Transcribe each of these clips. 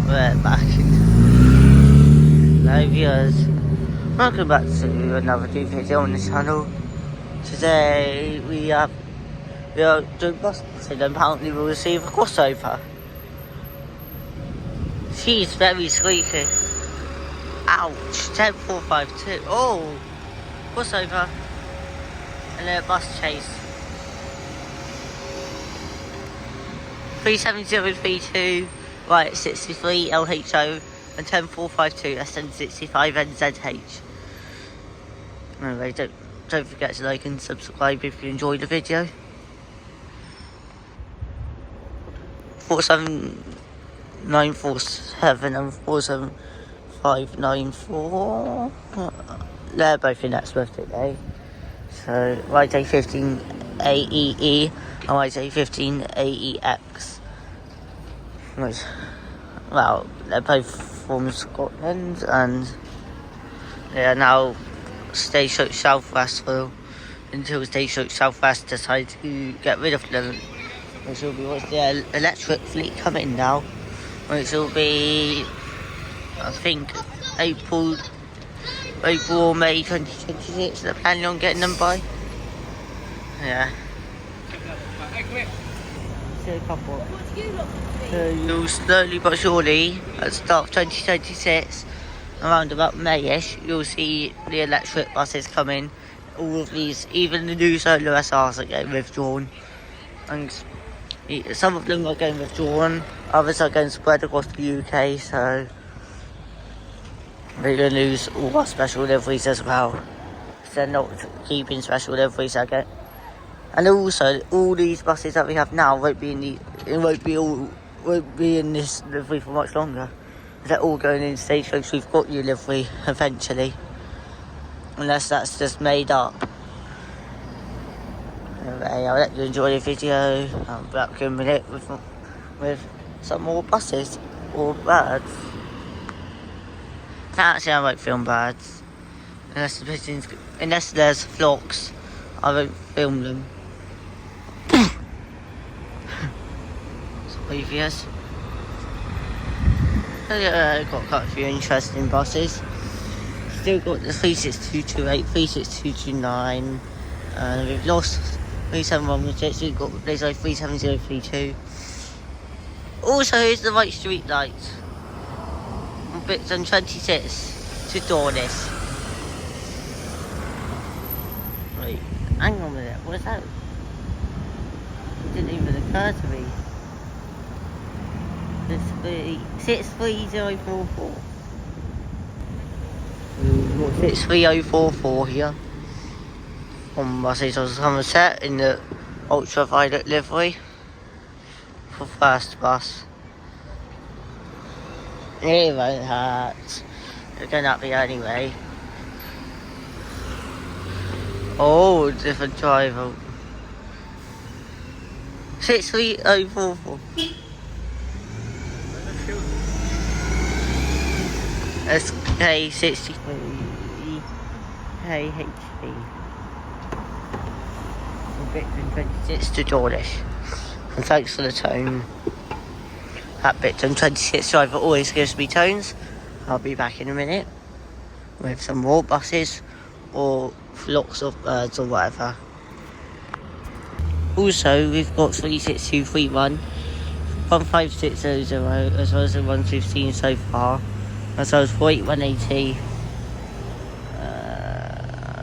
We're back. Hello viewers, welcome back to another new video on the channel. Today we are doing bus and apparently we'll receive a crossover. She's very squeaky. Ouch, 10452. Oh, crossover. And then a bus chase. 37032, right 63 LHO and 10452 SN65 NZH. Anyway, don't forget to like and subscribe if you enjoyed the video. 47947 and 47594. They're both in Exmouth today. So YJ15 AEE and YJ15 AEX. Well, they're both from Scotland and they are now Station South West until Station South West decide to get rid of them, which will be with the electric fleet coming now, which will be I think April or May 2026. They're planning on getting them by. Yeah. See a couple. So you'll slowly but surely, at the start of 2026, around about May-ish, you'll see the electric buses coming. All of these, even the new solar SRs are getting withdrawn. And some of them are getting withdrawn, others are getting spread across the UK, so we're going to lose all our special liveries as well. They're not keeping special liveries again. And also, all these buses that we have now won't be in this livery for much longer. They're all going in stations. We've got new livery eventually, unless that's just made up. Anyway, I'll let you enjoy the video. I'll be back in a minute with some more buses or birds. Actually, I won't film birds unless there's flocks. I won't film them. Previous. I've got quite a few interesting buses. Still got the 36228, 36229, and we've lost 3716. We've got there's like 37032. Also, here's the right street lights. On Bixton 26 to Dawnis. Wait, hang on a minute. What's that? It didn't even occur to me. 63044. 63044 here. On buses on Somerset in the ultraviolet livery for first bus. It won't hurt. They're going up here anyway. Oh, different driver. 63044. SK63 KHP. From Bixton 26 to Dawlish. And thanks for the tone. That Bixton 26 driver always gives me tones. I'll be back in a minute with some more buses or flocks of birds or whatever. Also, we've got 36231, 15600, as well as the 115 so far, as well as 48180,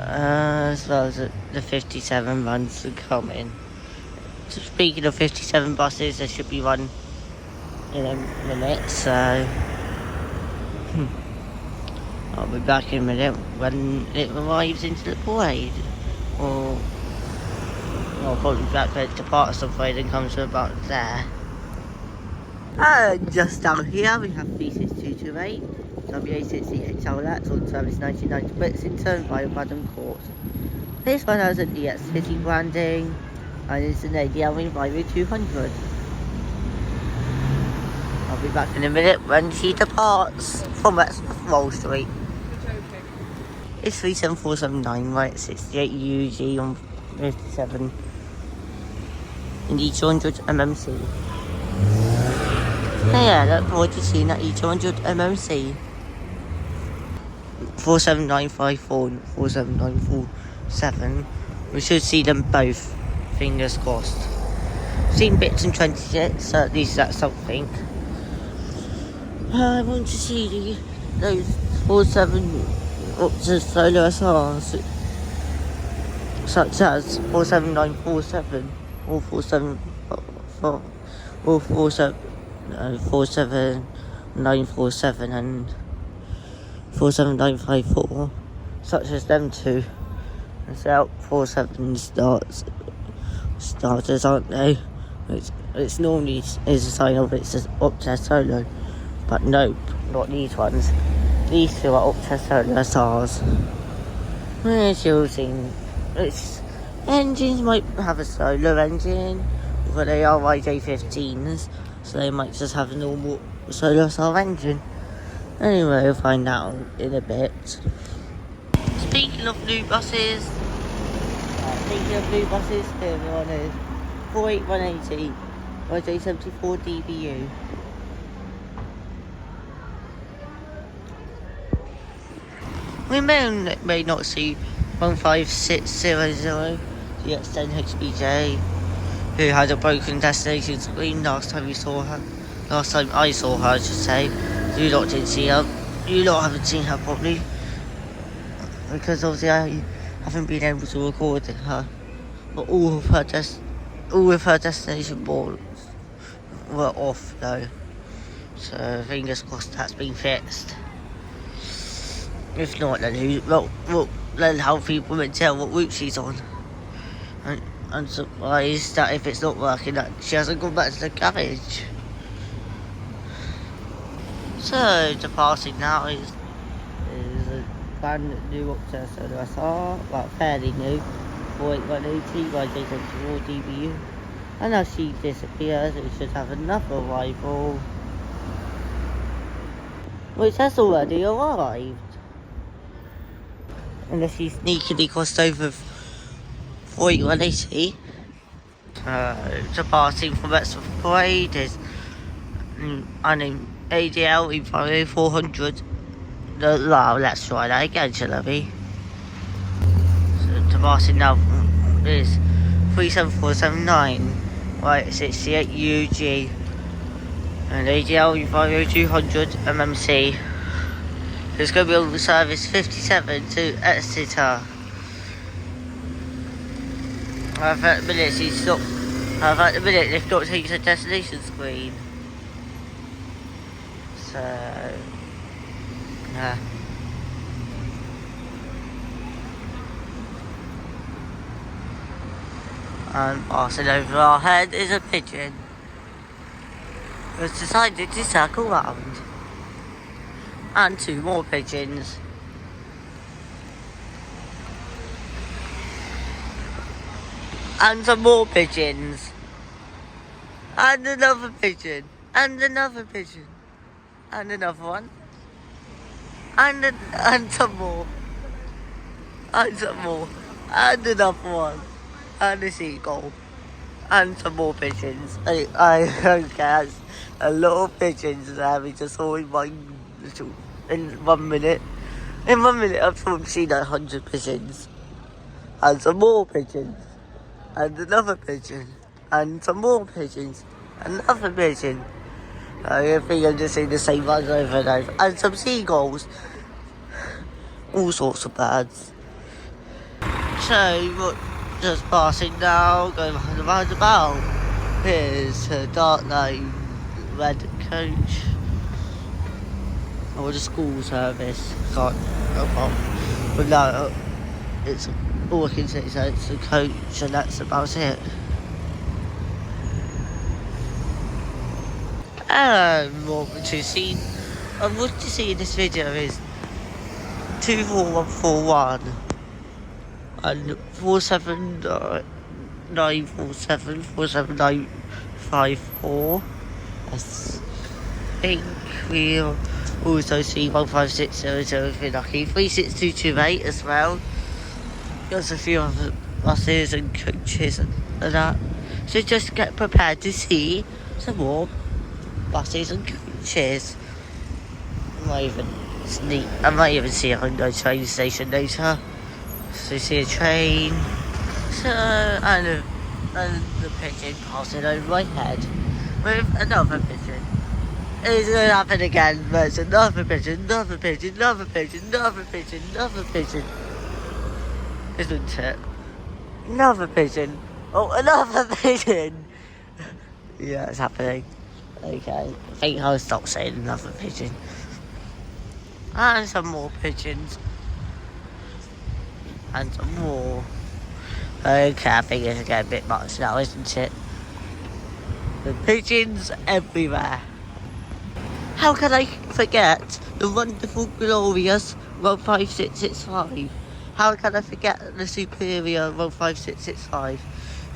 as well as the 57 runs to come in. So speaking of 57 buses, there should be one in a minute, so I'll be back in a minute when it arrives into the parade, or I'll probably be back when it departs the parade and comes to about there. And just down here we have 36228, WA68 Outlets on service 99 to Brixington via Badham Court. This one has an EX City branding and it's an ADL Via 200. I'll be back in a minute when she departs from Wall Street. It's 37479, right, 68 UG on 57 in the 200 MMC. Yeah, look forward to seeing that E200 MOC. 47954 and 47947. We should see them both, fingers crossed. Seen bits in 26, so at least that's something. I want to see those 47 Optus Solo SRs, such as 47947 or 474 or 47947 and 47954, such as them two. It's out 47 starters, aren't they? It's normally is a sign of it's up to solo, but nope, not these ones. These two are up to solo SRs. It's using its engines might have a solo engine, but they are YJ15s, so they might just have a normal solo SR engine. Anyway, we'll find out in a bit. Speaking of blue buses, here one is 48180 YJ74 DBU. We may not see 15600 DX10HBJ, who had a broken destination screen last time I saw her, I should say. You lot didn't see her. You lot haven't seen her properly, because obviously I haven't been able to record her. But all of her destination boards were off though. So fingers crossed that's been fixed. If not, then then how people can tell what route she's on. And I'm surprised that if it's not working, that she hasn't gone back to the garage. So departing now is a brand new Optus Solo SR, well, fairly new, 48180 by J74 DBU. And as she disappears, we should have another rival, which has already arrived. Unless she sneakily crossed over 48180. Departing from Exmouth Parade is ADL in 400. No, let's try that again, shall we? So departing now is 37479, right, 68 UG, and ADL in 200 MMC. It's going to be on the service 57 to Exeter. At the minute she's stopped. At the minute they've not taken the destination screen. So yeah. And passing over our head is a pigeon. It's decided to circle round. And two more pigeons. And some more pigeons. And another pigeon. And another pigeon. And another one. And some more. And some more. And another one. And a seagull. And some more pigeons. I don't care. A lot of pigeons that we just saw in in 1 minute. In 1 minute I've probably seen 100 pigeons. And some more pigeons. And another pigeon. And some more pigeons. Another pigeon. I think I'm just seeing the same ones over and over. And some seagulls. All sorts of birds. So, just passing now, going behind the roundabout. Here's a dark line red coach. Or the school service. But no, it's all I can say is that it's a coach and that's about it. And what to see, and what you see in this video is 24141 and 47947 47954. I think we'll also see 15600 if we're lucky, 36228 as well. There's a few other buses and coaches and that. So just get prepared to see some more buses and coaches. I might even see a Hyundai train station later. So see a train. So and the pigeon passing over my head with another pigeon. It's gonna happen again, but it's another pigeon, another pigeon, another pigeon, another pigeon, another pigeon. Isn't it? Another pigeon. Oh, another pigeon. Yeah, it's happening. Okay, I think I'll stop saying another pigeon. And some more pigeons. And some more. Okay, I think it's getting a bit much now, isn't it? The pigeons everywhere. How can I forget the wonderful, glorious 15665? How can I forget the superior 15665?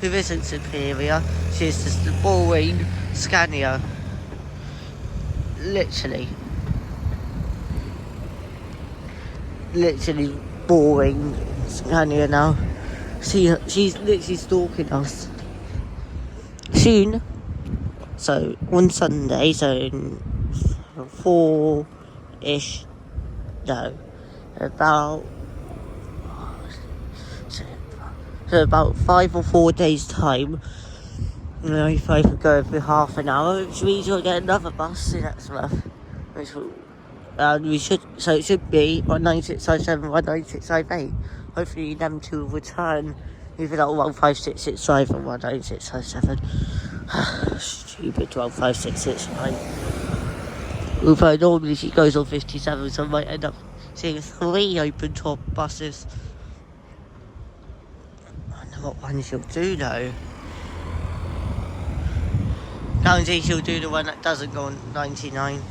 Who isn't superior? She's just the boring Scania. Literally boring Scania now. She's literally stalking us. Soon, so on Sunday, so 4-ish, no, about 5 or 4 days time, if I could go for half an hour, which means we'll get another bus in Exmouth, which will, so it should be 19657, 19658. Hopefully them two will return, either that 15665 or 19657. Stupid 15665. Although normally she goes on 57, so I might end up seeing 3 open top buses. I wonder what one she'll do though. Guarantee she'll do the one that doesn't go on 99.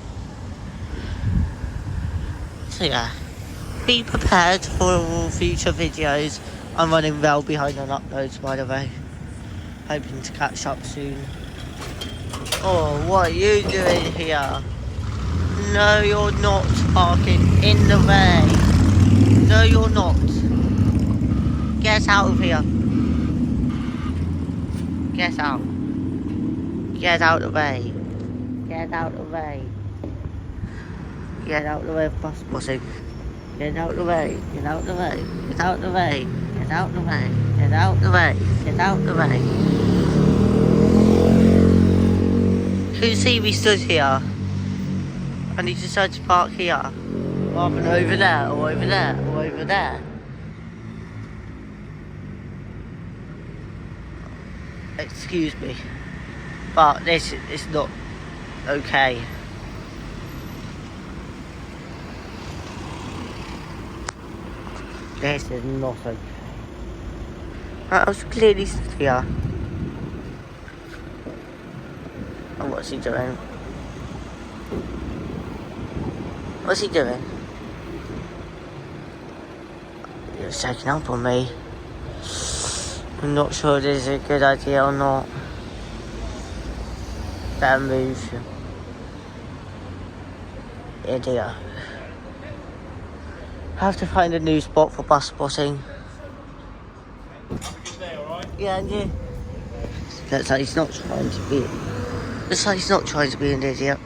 So yeah, be prepared for all future videos. I'm running well behind on uploads, by the way. Hoping to catch up soon. Oh, what are you doing here? No, you're not parking in the way. No, you're not. Get out of here. Get out. Get out of the way. Get out of the way. Get out of the way of bus bossing. Get out of the way. Get out of the way. Get out of the way. Get out of the way. Get out of the way. Get out of the way. Who see me stood here? And he decided to park here. Rather than over there, or over there, or over there. Excuse me. But this is not okay. This is not okay. I was clearly stood here. And what's he doing? What's he doing? He was checking up on me. I'm not sure this is a good idea or not. Better move. Idiot. I have to find a new spot for bus spotting. Yeah, and you? Looks like he's not trying to be. Looks like he's not trying to be an idiot.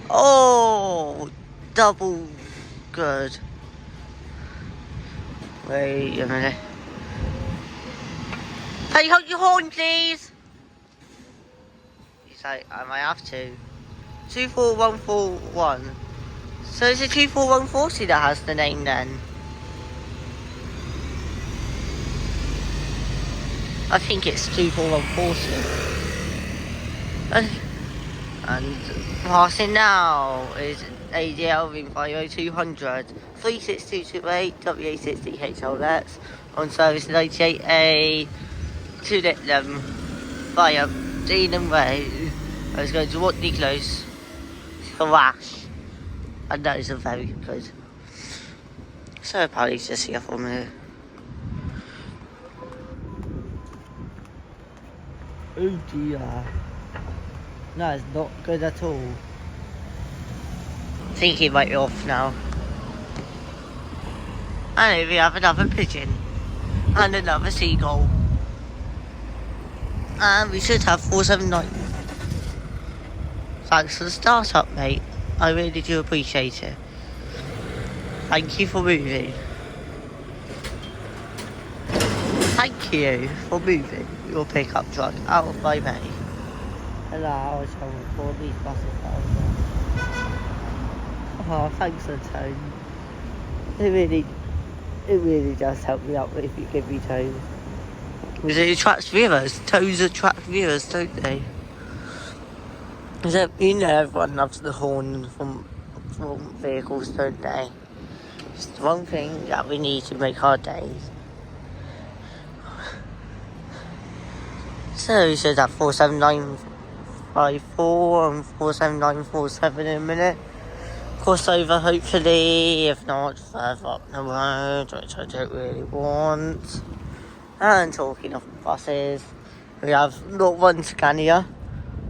Oh, double good. Wait a minute. Hey, hold your horn, please. He's like, I might have to. 24141. So is it 24140 that has the name then? I think it's 24140. And passing now is ADL ring 50200 36228 WA60HLX on service 98A to let them via Dean and Way. I was going to Watley Close. Thrash. And that is a very good. So apologies just here for me. Oh dear. No, it's not good at all. I think he might be off now. And we have another pigeon. And another seagull. And we should have 479. Thanks for the start-up, mate. I really do appreciate it. Thank you for moving. Thank you for moving your pickup truck out of my way. Allow us to record these buses down there. Oh, thanks, Tone. It really does help me out if you give me toes. Because it attracts viewers. Toes attract viewers, don't they? Because everyone loves the horn from vehicles, don't they? It's the one thing that we need to make our days. So we should have 47954 and 47947 in a minute. Crossover, hopefully, if not further up the road, which I don't really want. And talking of buses, we have not one Scania,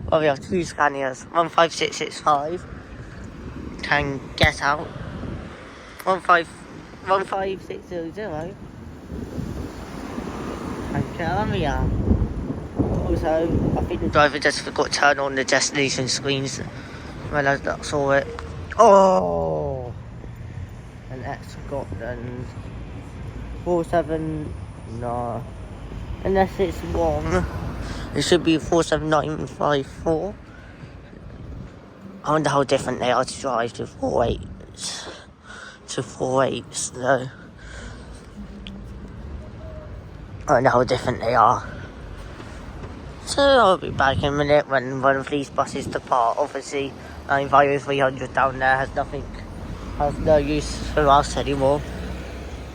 but we have two Scanias. 15665 can get out. 15600 can carry out. Also, I think the driver just forgot to turn on the destination screens when I saw it. Oh! And that's Scotland. 47, no. Unless it's wrong. It should be 47954. I wonder how different they are to drive to 48s. To 48s, though. I wonder how different they are. So I'll be back in a minute when one of these buses depart. Obviously, 95300 down there has no use for us anymore.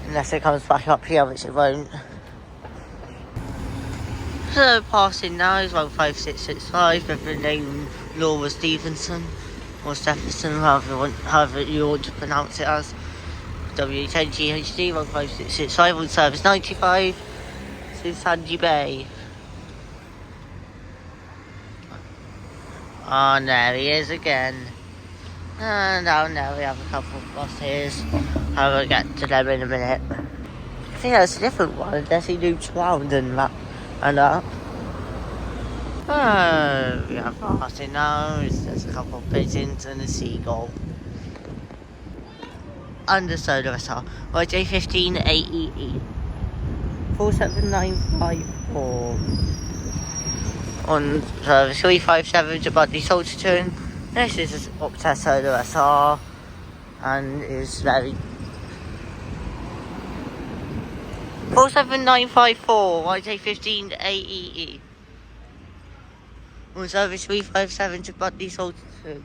Unless it comes back up here, which it won't. So passing now is 15665 with the name Laura Stevenson or Stephenson, however you want to pronounce it as. W10GHD 15665 on service 95 to Sandy Bay. Oh, there he is again. And down there we have a couple of buses. I will get to them in a minute. I think that's a different one. Does he loops round and up and up? Oh, we have passing now. There's a couple of pigeons and a seagull. Under solar SR. YJ15 AEE 47954. On service 357 to Budley Salterton. This is Opta Solar SR and is very 47954 YJ15 AEE. On service 357 to Budley Salterton.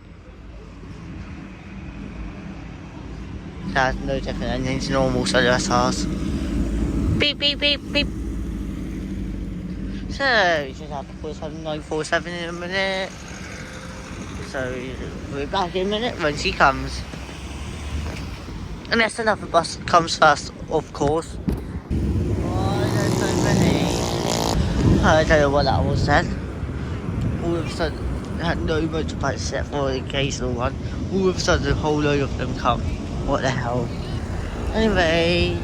That's no different engine to normal solar SRs. Beep beep beep beep. So, we should have 47947 in a minute. So, we'll be back in a minute when she comes. Unless another bus comes first, of course. Oh, there's so many. I don't know what that was then. All of a sudden, I had no motorbikes except for the occasional one. All of a sudden, a whole load of them come. What the hell? Anyway.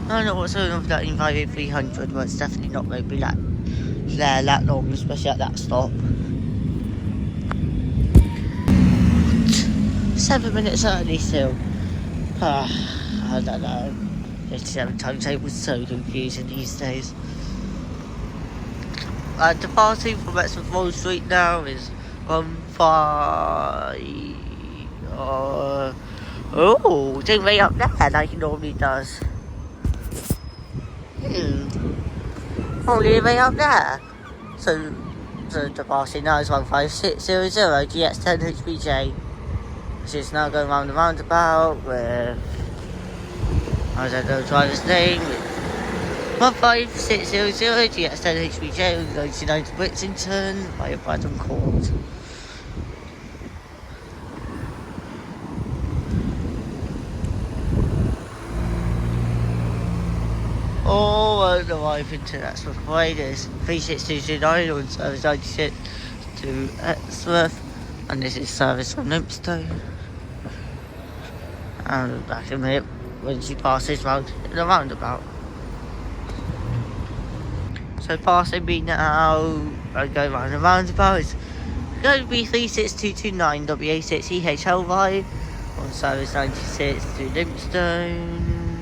I don't know what's going on with that 300, but it's definitely not going to be there that long, especially at that stop. 7 minutes early still. I don't know. 57 timetable is so confusing these days. Departing from Exmouth Street now is 15. Oh, didn't way up there like it normally does. Only way up there. So the passing now is 15600 GX10 HBJ. Which is now going round the roundabout with, I don't know the driver's name, 15600 GX10 HBJ going to 90 Whittington via Braddon Court. Oh, I don't know why I've been to that sort of way. There's 36229 on service 96 to Exmouth, and this is service from Limpstone. And back in a minute when she passes round in the roundabout. So passing me now, I go round and roundabout. It's going to be 36229 WA6 EHLY on service 96 to Limpstone.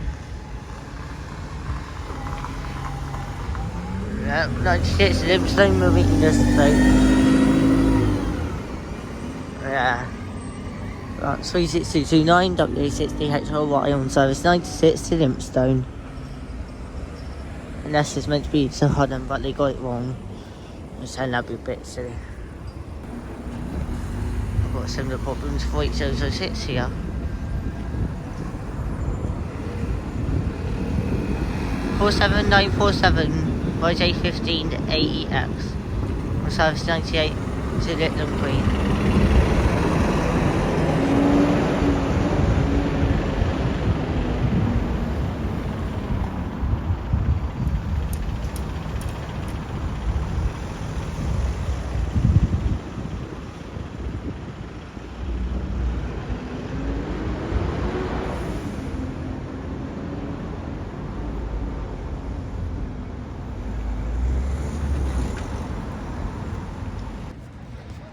Yep, 96 to Limpstone, we're meeting us, so yeah. Right, 36229 WA6 EHLY on service 96 to Limpstone. Unless it's meant to be so hard, but they got it wrong. I'm saying that'd be a bit silly. I've got similar problems for 8006 here. 47947 YJ15 AEX on service 98 to Little Green.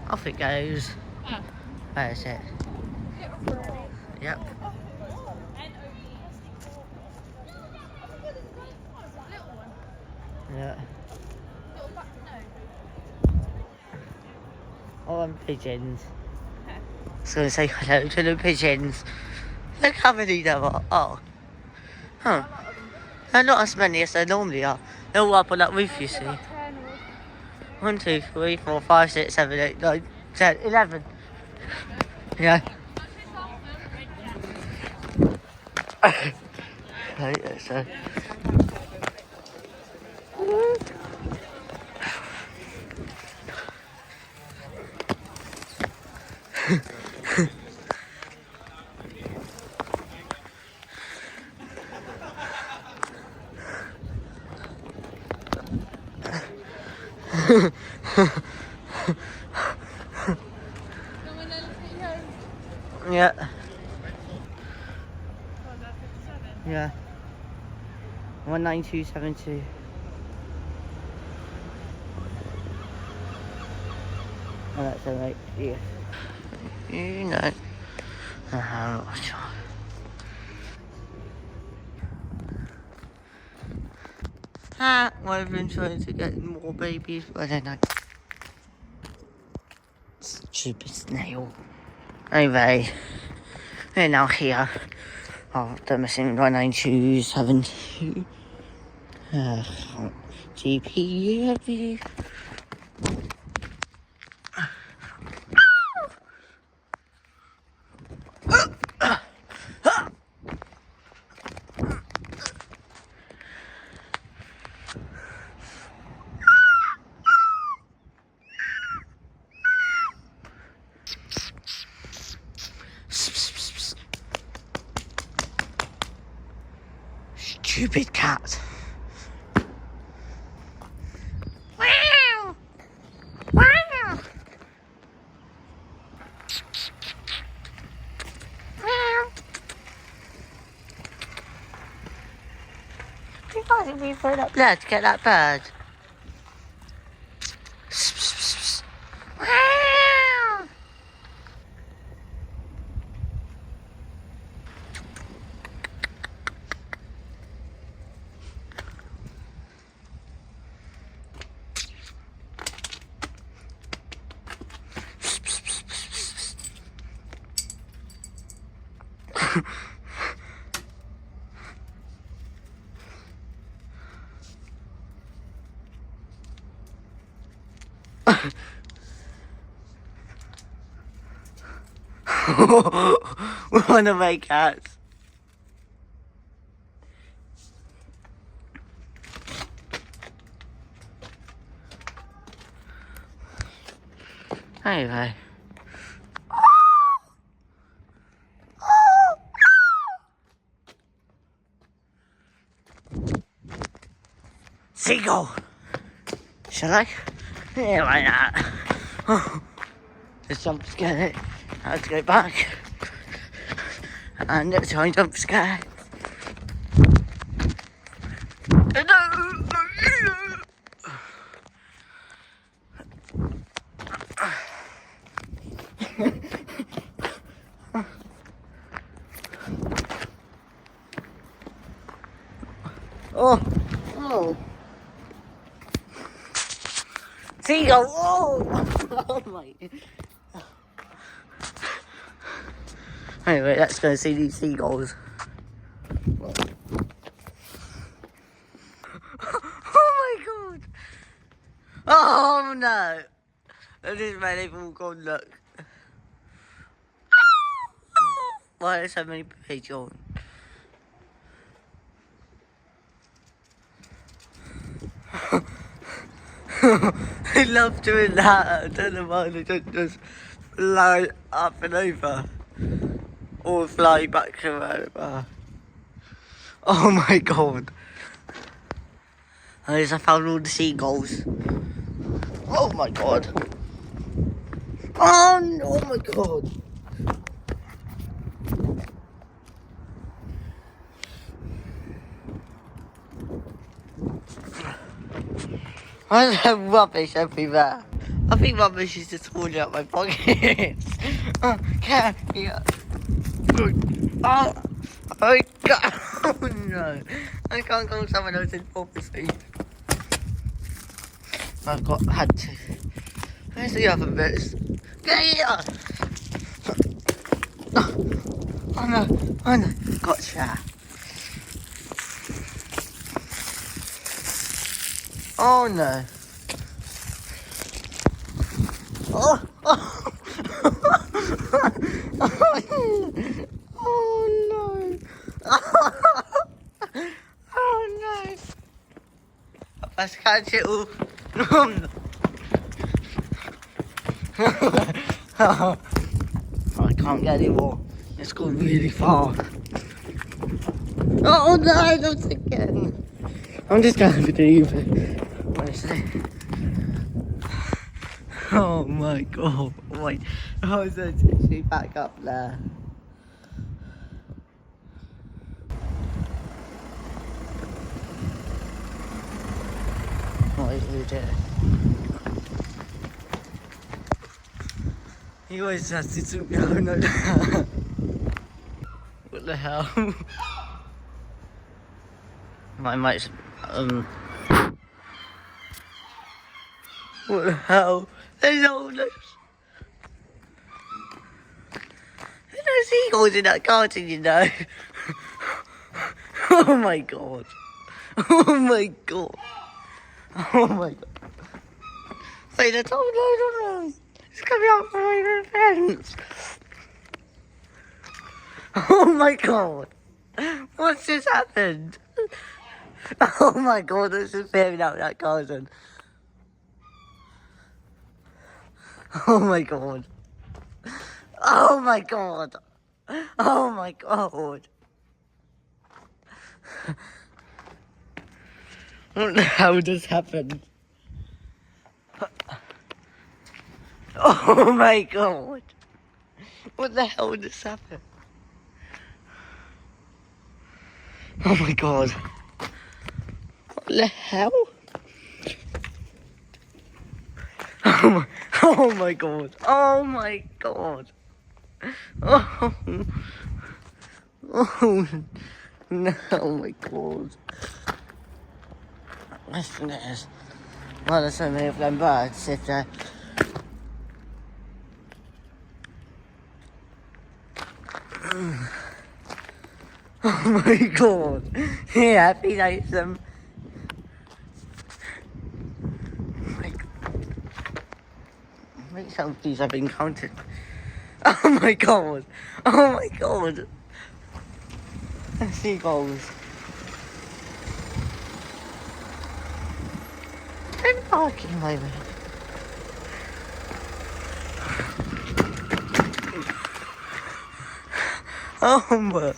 Off it goes. Where is it? Yep. Yeah. Oh, I'm pigeons. I was going to say hello to the pigeons. Look how many there are. Oh. Huh. They're not as many as they normally are. They're all up on that roof, you see. 1, 2, 3, 4, 5, 6, 7, 8, 9, 10, 11. Yeah. Right, so. Yeah. Yeah. 19272. Oh, that's alright. Yeah. You know. I've been trying to get more babies, but then I. Stupid snail. Anyway, we're now here. Oh, they're missing 19272. GP. Stupid cat. Wow. Wow. Wow. You guys have been put up there to get that bird. Wow. One of my cats. Anyway. Seagull. Shall I? Yeah, why not? Oh, this jump scare. I have to go back. And it's a jump scare. Oh, oh. Seagull, oh! Oh my. Anyway, let's go see these seagulls. Oh my god! Oh no! That is where they've all gone, look. Why are there so many pigeons? I love doing that. I don't know why they don't just fly up and over. Or fly back and over. Oh my god. I found all the seagulls. Oh my god. Oh, no, oh my god. I have rubbish everywhere. I think rubbish is just falling out my pockets. Oh, yeah. Oh, oh god. Oh no. I can't go someone else's property. Had to. Where's the other bits? Get here! Oh no, oh no. Gotcha. Oh no. Oh, oh. Oh no. Oh no. I must catch it all. Oh, I can't get any more. It's gone really far. Oh no, not again. I'm just going to leave it. Oh my god. Wait, how is it actually back up there? What is it? He always has to zoom down like that. What the hell? My mate, what the hell? There's all those. There's no seagulls in that garden, you know. Oh my god. Oh my god. Oh my god. Wait, there's all loads of them. It's coming out from my fence. Oh my god. What's just happened? Oh my god, this is peering out that garden. Oh my god. Oh my god. Oh my god. What the hell just happened? Oh my god. What the hell just happened? Oh my god. What the hell? Oh my god. Oh my god. Oh. Oh no, oh my god. Listen to this. Why there's so many of them birds sit there. Oh my god. Yeah, he likes them. Make some of these I've been counting. Oh my god. Oh my god. Seagulls. I'm parking my way. Oh my.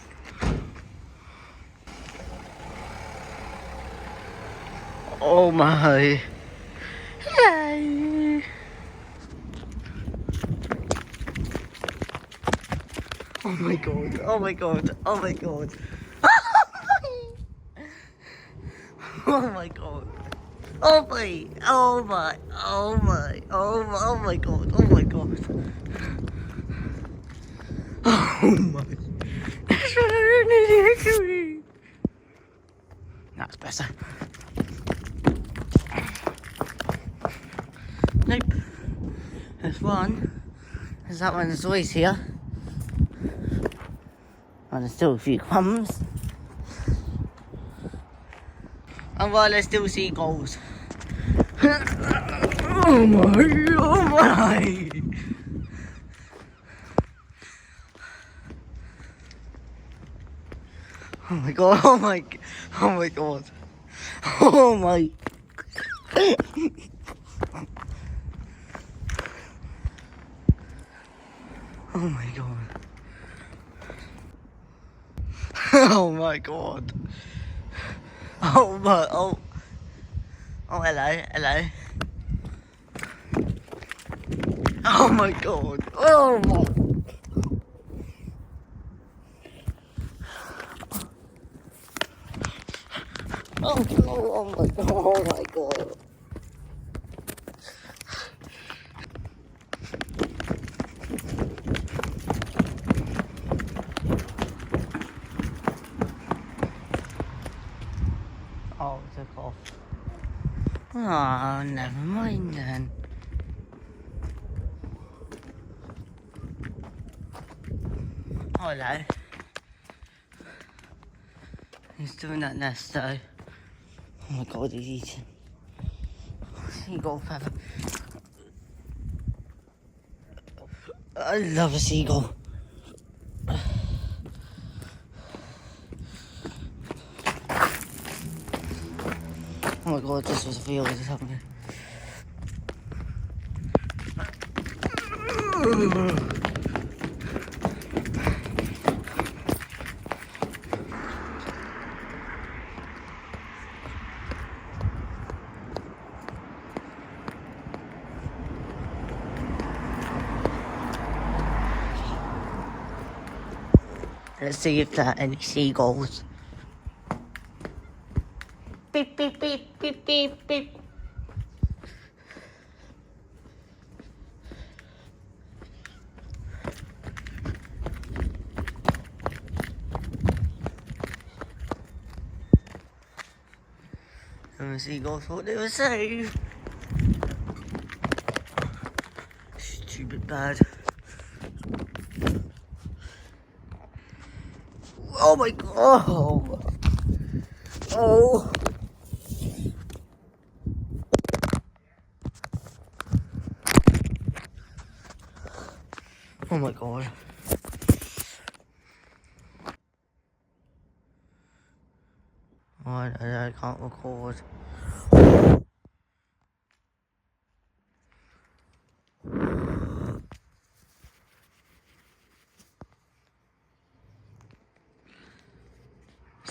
Oh my. Hello. Oh my god. Oh my god. Oh my god. Oh my god. Oh my. Oh my. Oh my. Oh my. Oh my god. Oh my god. Oh my. That's what I needed to eat. That's better. Nope. There's one. There's that one that's always here. And there's still a few crumbs. And while there's still seagulls. Oh my, oh my. Oh my god, oh my god. Oh my. Oh my god. Oh my god. Oh my, oh. Oh, hello. Oh my god. Oh my. Oh god, oh my god, oh my god. Oh, it took off. Oh, never mind then. Oh, hello. He's doing that nest though. Oh my god, he's eating. Seagull feather. I love a seagull. Oh my god, this was a field or something. Let's see if there are any seagulls. Beep, beep, beep, beep, beep, beep. And the seagulls thought they were safe. Stupid bird. Oh my god! Oh! Oh my god. Oh, I can't record.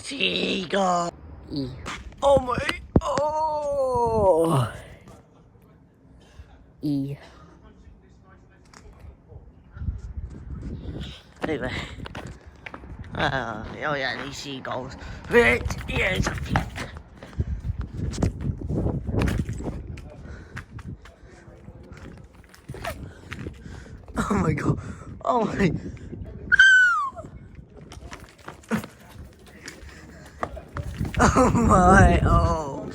Seagull! Oh my... Oh! E. Anyway. Oh yeah, these seagulls. Right, here's a few. Oh my god. Oh my... Oh my, oh.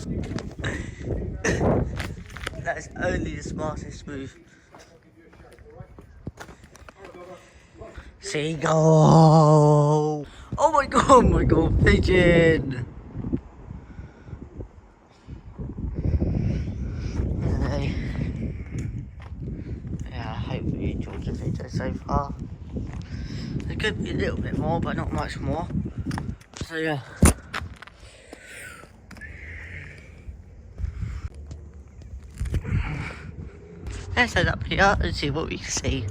That's only the smartest move. Seagull! Oh my god, pigeon! Anyway, yeah, hopefully you enjoyed the video so far. There could be a little bit more, but not much more. So yeah. Let's head up here and see what we can see.